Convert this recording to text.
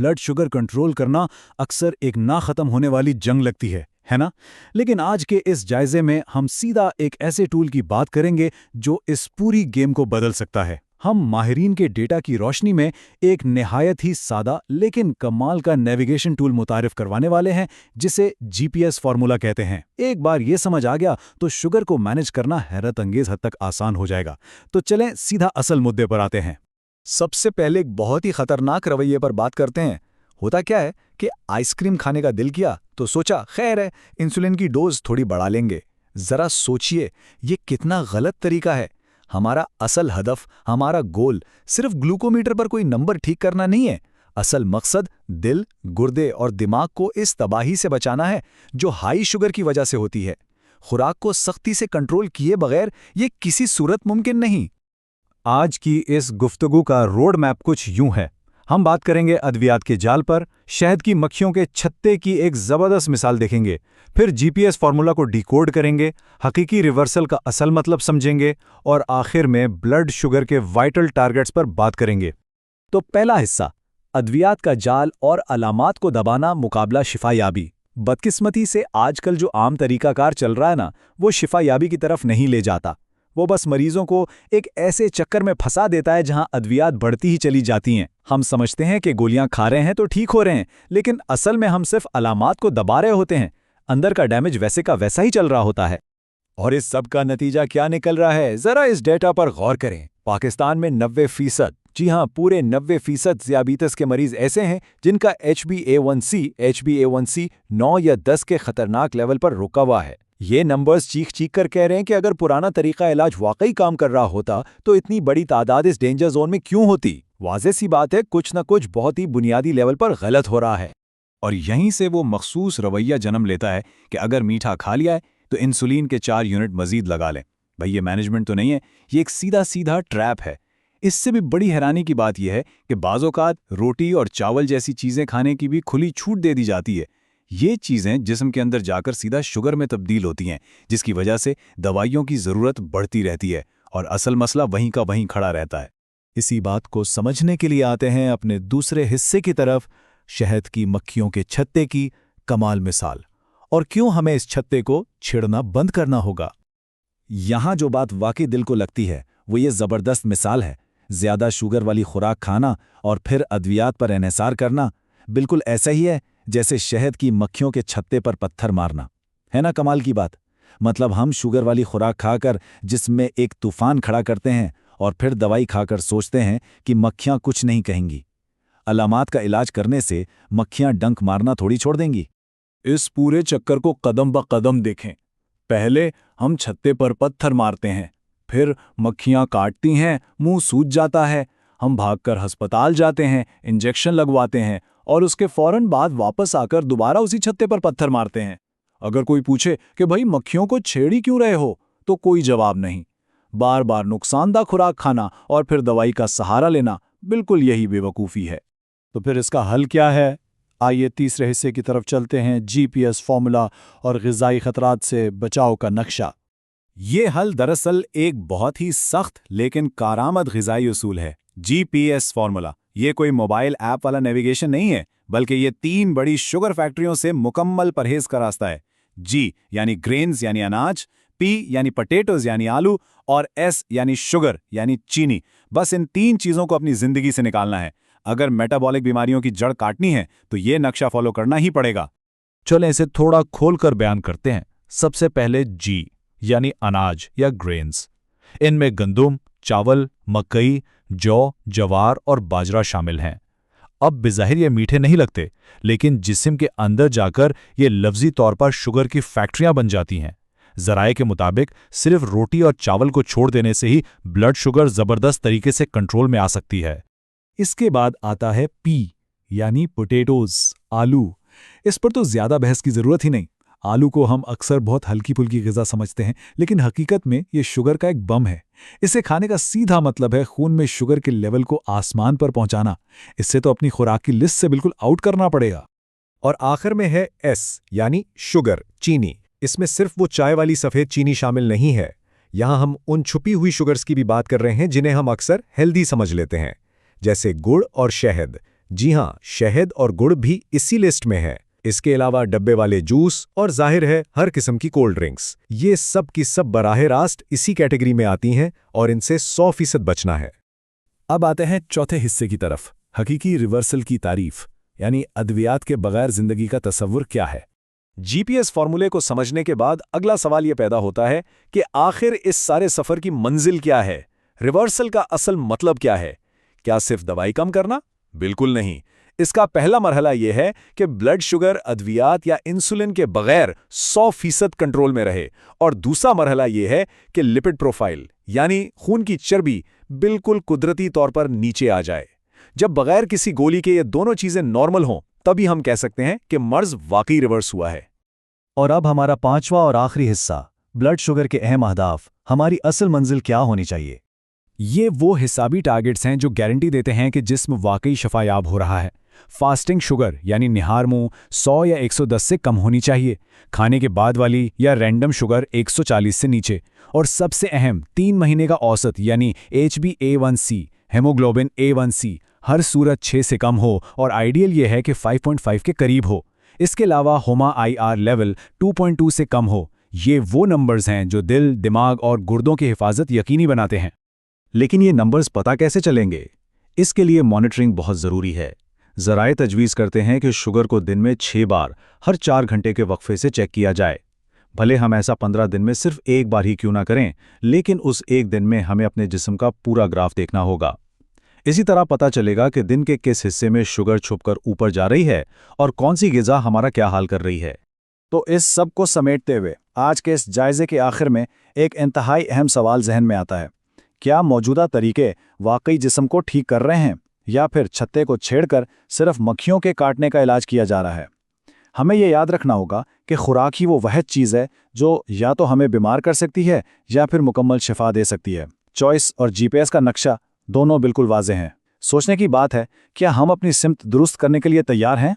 Blood sugar control करना अक्सर एक ना खत्म होने वाली जंग लगती है ना? लेकिन आज के इस जायजे में हम सीधा एक ऐसे टूल की बात करेंगे जो इस पूरी गेम को बदल सकता है। हम माहिरीन के डेटा की रोशनी में एक निहायत ही सादा लेकिन कमाल का नेविगेशन टूल मुतारिफ करवाने वाले हैं, जिसे जीपीएस फार्मूला कहते हैं। एक बार ये समझ आ गया तो शुगर को मैनेज करना हैरत अंगेज हद तक आसान हो जाएगा। तो चलें सीधा असल मुद्दे पर आते हैं। सबसे पहले एक बहुत ही खतरनाक रवैये पर बात करते हैं। होता क्या है कि आइसक्रीम खाने का दिल किया तो सोचा खैर है, इंसुलिन की डोज थोड़ी बढ़ा लेंगे। जरा सोचिए, ये कितना गलत तरीका है। हमारा असल हदफ, हमारा गोल सिर्फ ग्लूकोमीटर पर कोई नंबर ठीक करना नहीं है। असल मकसद दिल, गुर्दे और दिमाग को इस तबाही से बचाना है जो हाई शुगर की वजह से होती है। खुराक को सख्ती से कंट्रोल किए बगैर ये किसी सूरत मुमकिन नहीं। आज की इस गुफ्तगू का रोड मैप कुछ यूं है। हम बात करेंगे अद्वियात के जाल पर, शहद की मक्खियों के छत्ते की एक ज़बरदस्त मिसाल देखेंगे, फिर जीपीएस फार्मूला को डिकोड करेंगे, हकीकी रिवर्सल का असल मतलब समझेंगे और आखिर में ब्लड शुगर के वाइटल टारगेट्स पर बात करेंगे। तो पहला हिस्सा, अद्वियात का जाल और अलामात को दबाना मुकाबला शिफायाबी। बदकिस्मती से आजकल जो आम तरीकाकार चल रहा है ना, वो शिफायाबी की तरफ नहीं ले जाता। वो बस मरीजों को एक ऐसे चक्कर में फंसा देता है जहां अद्वियात बढ़ती ही चली जाती हैं। हम समझते हैं कि गोलियां खा रहे हैं तो ठीक हो रहे हैं, लेकिन असल में हम सिर्फ अलामात को दबा रहे होते हैं। अंदर का डैमेज वैसे का वैसा ही चल रहा होता है। और इस सब का नतीजा क्या निकल रहा है, जरा इस डेटा पर गौर करें। पाकिस्तान में 90%, जी हां, पूरे 90% ज़ियाबीतस के मरीज ऐसे हैं जिनका HbA1c 9 या 10 के खतरनाक लेवल पर रुका हुआ है। ये नंबर्स चीख चीख कर कह रहे हैं कि अगर पुराना तरीका इलाज वाकई काम कर रहा होता तो इतनी बड़ी तादाद इस डेंजर जोन में क्यों होती। वाज़ेह सी बात है, कुछ न कुछ बहुत ही बुनियादी लेवल पर गलत हो रहा है। और यहीं से वो मखसूस रवैया जन्म लेता है कि अगर मीठा खा लिया है तो इंसुलिन के 4 यूनिट मजीद लगा लें। भाई ये मैनेजमेंट तो नहीं है, ये एक सीधा सीधा ट्रैप है। इससे भी बड़ी हैरानी की बात यह है कि बाज़-औक़ात रोटी और चावल जैसी चीज़ें खाने की भी खुली छूट दे दी जाती है। ये चीज़ें जिस्म के अंदर जाकर सीधा शुगर में तब्दील होती हैं, जिसकी वजह से दवाइयों की ज़रूरत बढ़ती रहती है और असल मसला वहीं का वहीं खड़ा रहता है। इसी बात को समझने के लिए आते हैं अपने दूसरे हिस्से की तरफ, शहद की मक्खियों के छत्ते की कमाल मिसाल, और क्यों हमें इस छत्ते को छेड़ना बंद करना होगा। यहाँ जो बात वाकई दिल को लगती है वो ये ज़बरदस्त मिसाल है। ज़्यादा शुगर वाली खुराक खाना और फिर अद्वियात पर इन्हिसार करना बिल्कुल ऐसा ही है जैसे शहद की मक्खियों के छत्ते पर पत्थर मारना। है ना कमाल की बात। मतलब हम शुगर वाली खुराक खाकर जिसमें एक तूफान खड़ा करते हैं और फिर दवाई खाकर सोचते हैं कि मक्खियां कुछ नहीं कहेंगी। अलामात का इलाज करने से मक्खियां डंक मारना थोड़ी छोड़ देंगी। इस पूरे चक्कर को कदम ब कदम देखें। पहले हम छत्ते पर पत्थर मारते हैं, फिर मक्खियां काटती हैं, मुंह सूज जाता है, हम भागकर अस्पताल जाते हैं, इंजेक्शन लगवाते हैं और उसके फौरन बाद वापस आकर दोबारा उसी छत्ते पर पत्थर मारते हैं। अगर कोई पूछे कि भाई मक्खियों को छेड़ी क्यों रहे हो, तो कोई जवाब नहीं। बार बार नुकसानदा खुराक खाना और फिर दवाई का सहारा लेना, बिल्कुल यही बेवकूफ़ी है। तो फिर इसका हल क्या है? आइए तीसरे हिस्से की तरफ चलते हैं, जीपीएस फार्मूला और ग़िज़ाई ख़तरात से बचाव का नक्शा। ये हल दरअसल एक बहुत ही सख्त लेकिन कारामद ग़िज़ाई उसूल है। जीपीएस फार्मूला ये कोई मोबाइल ऐप वाला नेविगेशन नहीं है, बल्कि ये 3 बड़ी शुगर फैक्ट्रियों से मुकम्मल परहेज का रास्ता है। जी यानी ग्रेन्स यानी अनाज, पी यानी पटेटोज यानी आलू और एस यानी शुगर यानी चीनी। बस इन 3 चीज़ों को अपनी ज़िंदगी से निकालना है। अगर मेटाबॉलिक बीमारियों की जड़ काटनी है तो ये नक्शा फॉलो करना ही पड़ेगा। चलें इसे थोड़ा खोलकर बयान करते हैं। सबसे पहले जी यानी अनाज या ग्रेन्स। इनमें गंदुम, चावल, मकई, जौ, जवार और बाजरा शामिल हैं। अब बेज़ाहिर ये मीठे नहीं लगते, लेकिन जिस्म के अंदर जाकर ये लफ्जी तौर पर शुगर की फैक्ट्रियां बन जाती हैं। ज़राए के मुताबिक सिर्फ रोटी और चावल को छोड़ देने से ही ब्लड शुगर ज़बरदस्त तरीके से कंट्रोल में आ सकती है। इसके बाद आता है पी यानी पोटैटोज, आलू। इस पर तो ज़्यादा बहस की ज़रूरत ही नहीं। आलू को हम अक्सर बहुत हल्की फुल्की ग़िज़ा समझते हैं, लेकिन हकीकत में ये शुगर का एक बम है। इसे खाने का सीधा मतलब है खून में शुगर के लेवल को आसमान पर पहुंचाना। इससे तो अपनी खुराक की लिस्ट से बिल्कुल आउट करना पड़ेगा। और आखिर में है एस यानी शुगर, चीनी। इसमें सिर्फ वो चाय वाली सफ़ेद चीनी शामिल नहीं है। यहाँ हम उन छुपी हुई शुगर्स की भी बात कर रहे हैं जिन्हें हम अक्सर हेल्दी समझ लेते हैं, जैसे गुड़ और शहद, जी हाँ, शहद और गुड़ भी इसी लिस्ट में है। इसके अलावा डब्बे वाले जूस और जाहिर है हर किस्म की कोल्ड ड्रिंक्स, ये सब की सब बराह रास्त इसी कैटेगरी में आती हैं और इनसे 100% बचना है। अब आते हैं चौथे हिस्से की तरफ, हकीकी रिवर्सल की तारीफ, यानी अद्वियात के बगैर जिंदगी का तस्वुर क्या है। जीपीएस फॉर्मूले को समझने के बाद अगला सवाल यह पैदा होता है कि आखिर इस सारे सफर की मंजिल क्या है? रिवर्सल का असल मतलब क्या है? क्या सिर्फ दवाई कम करना? बिल्कुल नहीं। इसका पहला मरहला यह है कि ब्लड शुगर अद्वियात या इंसुलिन के बगैर 100% कंट्रोल में रहे, और दूसरा मरहला यह है कि लिपिड प्रोफाइल यानी खून की चर्बी बिल्कुल कुदरती तौर पर नीचे आ जाए। जब बगैर किसी गोली के ये दोनों चीजें नॉर्मल हों, तभी हम कह सकते हैं कि मर्ज वाकई रिवर्स हुआ है। और अब हमारा पांचवा और आखिरी हिस्सा, ब्लड शुगर के अहम अहदाफ, हमारी असल मंजिल क्या होनी चाहिए। ये वो हिसाबी टारगेट्स हैं जो गारंटी देते हैं कि जिस्म वाकई शफायाब हो रहा है। फास्टिंग शुगर यानी निहार मुंह 100 या 110 से कम होनी चाहिए, खाने के बाद वाली या रैंडम शुगर 140 से नीचे, और सबसे अहम 3 महीने का औसत यानी HbA1c हेमोग्लोबिन A1c हर सूरत 6 से कम हो, और आइडियल ये है कि 5.5 के करीब हो। इसके अलावा होमा IR लेवल 2.2 से कम हो। ये वो नंबर्स हैं जो दिल, दिमाग और गुर्दों की हिफाजत यकीनी बनाते हैं। लेकिन ये नंबर्स पता कैसे चलेंगे? इसके लिए मॉनिटरिंग बहुत ज़रूरी है। ज़राए तजवीज़ करते हैं कि शुगर को दिन में 6 बार हर 4 घंटे के वक्फे से चेक किया जाए। भले हम ऐसा 15 दिन में सिर्फ एक बार ही क्यों ना करें, लेकिन उस एक दिन में हमें अपने जिस्म का पूरा ग्राफ देखना होगा। इसी तरह पता चलेगा कि दिन के किस हिस्से में शुगर छुपकर ऊपर जा रही है और कौन सी ग़िज़ा हमारा क्या हाल कर रही है। तो इस सब को समेटते हुए आज के इस जायजे के आखिर में एक इंतहाई अहम सवाल जहन में आता है। क्या मौजूदा तरीके वाकई जिस्म को ठीक कर रहे हैं, या फिर छत्ते को छेड़कर सिर्फ मक्खियों के काटने का इलाज किया जा रहा है? हमें यह याद रखना होगा कि खुराक ही वो वह चीज़ है जो या तो हमें बीमार कर सकती है या फिर मुकम्मल शिफा दे सकती है। चॉइस और जीपीएस का नक्शा दोनों बिल्कुल वाज़ेह हैं। सोचने की बात है, क्या हम अपनी सिमत दुरुस्त करने के लिए तैयार हैं?